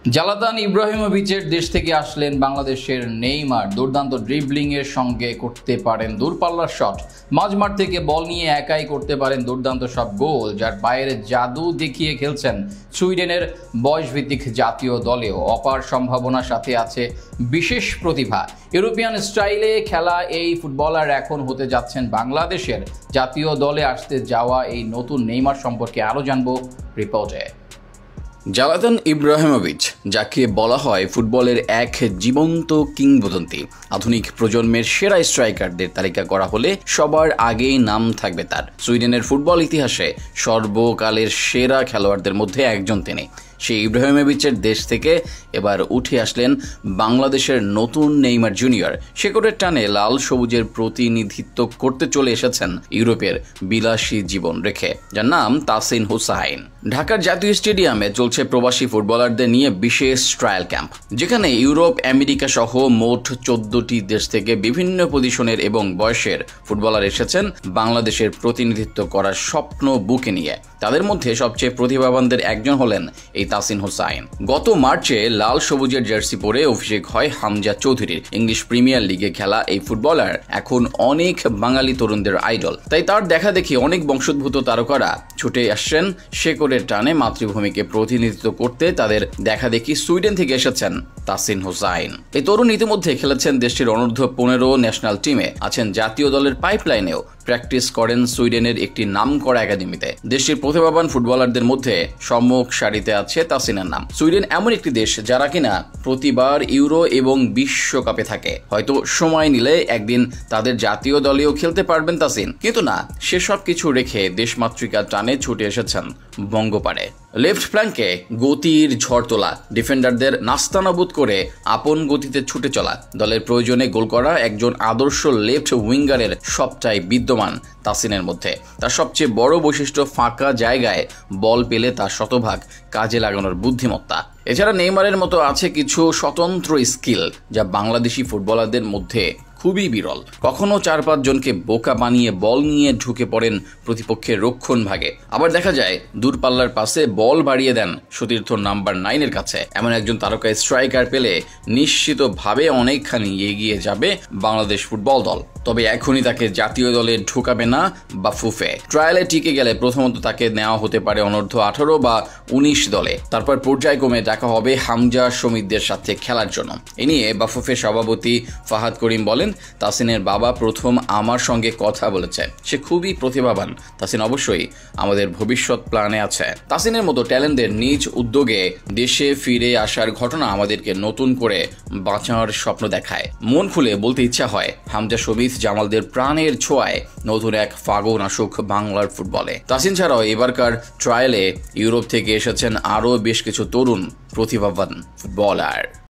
জালাতান ইব্রাহিমোভিচের দেশ থেকে আসলেন বাংলাদেশের নেইমার। দুর্দান্ত ড্রিবলিংয়ের সঙ্গে করতে পারেন দূরপাল্লার শট, মাঝমাঠ থেকে বল নিয়ে একাই করতে পারেন দুর্দান্ত সব গোল, যার বাইরে জাদু দেখিয়ে খেলছেন সুইডেনের বয়সভিত্তিক জাতীয় দলেও। অপার সম্ভাবনার সাথে আছে বিশেষ প্রতিভা। ইউরোপিয়ান স্টাইলে খেলা এই ফুটবলার এখন হতে যাচ্ছেন বাংলাদেশের জাতীয় দলে আসতে যাওয়া এই নতুন নেইমার সম্পর্কে আরও জানব রিপোর্টে। জালাতান ইব্রাহিমোভিচ, যাকে বলা হয় ফুটবলের এক জীবন্ত কিংবদন্তি, আধুনিক প্রজন্মের সেরা স্ট্রাইকারদের তালিকা করা হলে সবার আগেই নাম থাকবে তার। সুইডেনের ফুটবল ইতিহাসে সর্বকালের সেরা খেলোয়াড়দের মধ্যে একজন তিনি। সেই ইব্রাহিমোভিচের দেশ থেকে এবার উঠে আসলেন বাংলাদেশের নতুন নেইমার জুনিয়র। শেকড়ের টানে লাল সবুজের প্রতিনিধিত্ব করতে চলে এসেছেন ইউরোপের বিলাসী জীবন রেখে, যার নাম তাসিন হুসাইন। ঢাকার জাতীয় স্টেডিয়ামে চলছে প্রবাসী ফুটবলারদের নিয়ে বিশেষ ট্রায়াল ক্যাম্প, যেখানে ইউরোপ, আমেরিকা সহ মোট 14টি দেশ থেকে বিভিন্ন পজিশনের এবং বয়সের ফুটবলার এসেছেন বাংলাদেশের প্রতিনিধিত্ব করার স্বপ্ন বুকে নিয়ে। তাদের মধ্যে সবচেয়ে প্রতিভাবানদের একজন হলেন এই তাসিন হুসাইন। গত মার্চে লাল সবুজের জার্সি পরে অভিষেক হয় হামজা চৌধুরীর। ইংলিশ প্রিমিয়ার লিগে খেলা এই ফুটবলার এখন অনেক বাঙালি তরুণদের আইডল। তাই তার দেখা দেখি অনেক বংশোদ্ভূত তারকারা ছুটে আসছেন শেকড়ের টানে মাতৃভূমিকে প্রতিনিধিত্ব করতে। তাদের দেখা দেখি সুইডেন থেকে এসেছেন তাসিন হুসাইন। এই তরুণ ইতিমধ্যে খেলেছেন দেশটির অনূর্ধ্ব 15 ন্যাশনাল টিমে, আছেন জাতীয় দলের পাইপলাইনেও, প্র্যাকটিস করেন সুইডেনের একটি নামকরা একাডেমিতে। দেশটির প্রতিভাবান ফুটবলারদের মধ্যে সম্মুখ সারিতে আছে তাসিনের নাম। সুইডেন এমন একটি দেশ যারা কিনা প্রতিবার ইউরো এবং বিশ্বকাপে থাকে। হয়তো সময় নিলে একদিন তাদের জাতীয় দলেও খেলতে পারবেন তাসিন, কিন্তু না, সেসব কিছু রেখে দেশমাতৃকার টানে ছুটে এসেছেন বঙ্গপাড়ে। লেফট ফ্ল্যাঙ্কে গতির ঝড় তোলা, ডিফেন্ডারদের নাস্তানাবুদ করে আপন গতিতে ছুটে চলা, দলের প্রয়োজনে গোল করা একজন আদর্শ লেফট উইঙ্গারের সবটাই বিদ্যমান তাসিনের মধ্যে। তার সবচেয়ে বড় বৈশিষ্ট্য ফাঁকা জায়গায় বল পেলে তার শতভাগ কাজে লাগানোর বুদ্ধিমত্তা। এছাড়া নেইমারের মতো আছে কিছু স্বতন্ত্র স্কিল যা বাংলাদেশি ফুটবলারদের মধ্যে খুবই বিরল। কখনো 4-5 জনকে বোকা বানিয়ে বল নিয়ে ঢুকে পড়েন প্রতিপক্ষের রক্ষণ ভাগে। আবার দেখা যায় দূরপাল্লার পাশে বল বাড়িয়ে দেন সতীর্থ নাম্বার 9-এর কাছে। এমন একজন তারকা স্ট্রাইকার পেলে নিশ্চিতভাবে অনেকখানি এগিয়ে যাবে বাংলাদেশ ফুটবল দল। তবে এখনই তাকে জাতীয় দলে ঢোকাবে না বাফুফে। ট্রায়ালে টিকে গেলে প্রথমত তাকে নেওয়া হতে পারে অনূর্ধ্ব 18 বা 19 দলে, তারপর পর্যায়ক্রমে ডাকা হবে হামজা সমিতদের সাথে খেলার জন্য। এ নিয়ে বাফুফে সভাপতি ফাহাদ করিম বলেন, তাসিনের বাবা প্রথম আমার সঙ্গে কথা বলেছে, সে খুবই প্রতিভাবান। তাসিন অবশ্যই আমাদের ভবিষ্যৎ প্ল্যানে আছে। তাসিনের মতো ট্যালেন্টদের নিজ উদ্যোগে দেশে ফিরে আসার ঘটনা আমাদেরকে নতুন করে বাঁচার স্বপ্ন দেখায়। মন খুলে বলতে ইচ্ছা হয়, হামজা সমিত জামালদের প্রাণের ছোঁয়ায় নতুন এক ফাগুন আসুক বাংলার ফুটবলে। তাসিন ছাড়াও এবারকার ট্রায়ালে ইউরোপ থেকে এসেছেন আরও বেশ কিছু তরুণ প্রতিভাবান ফুটবলার।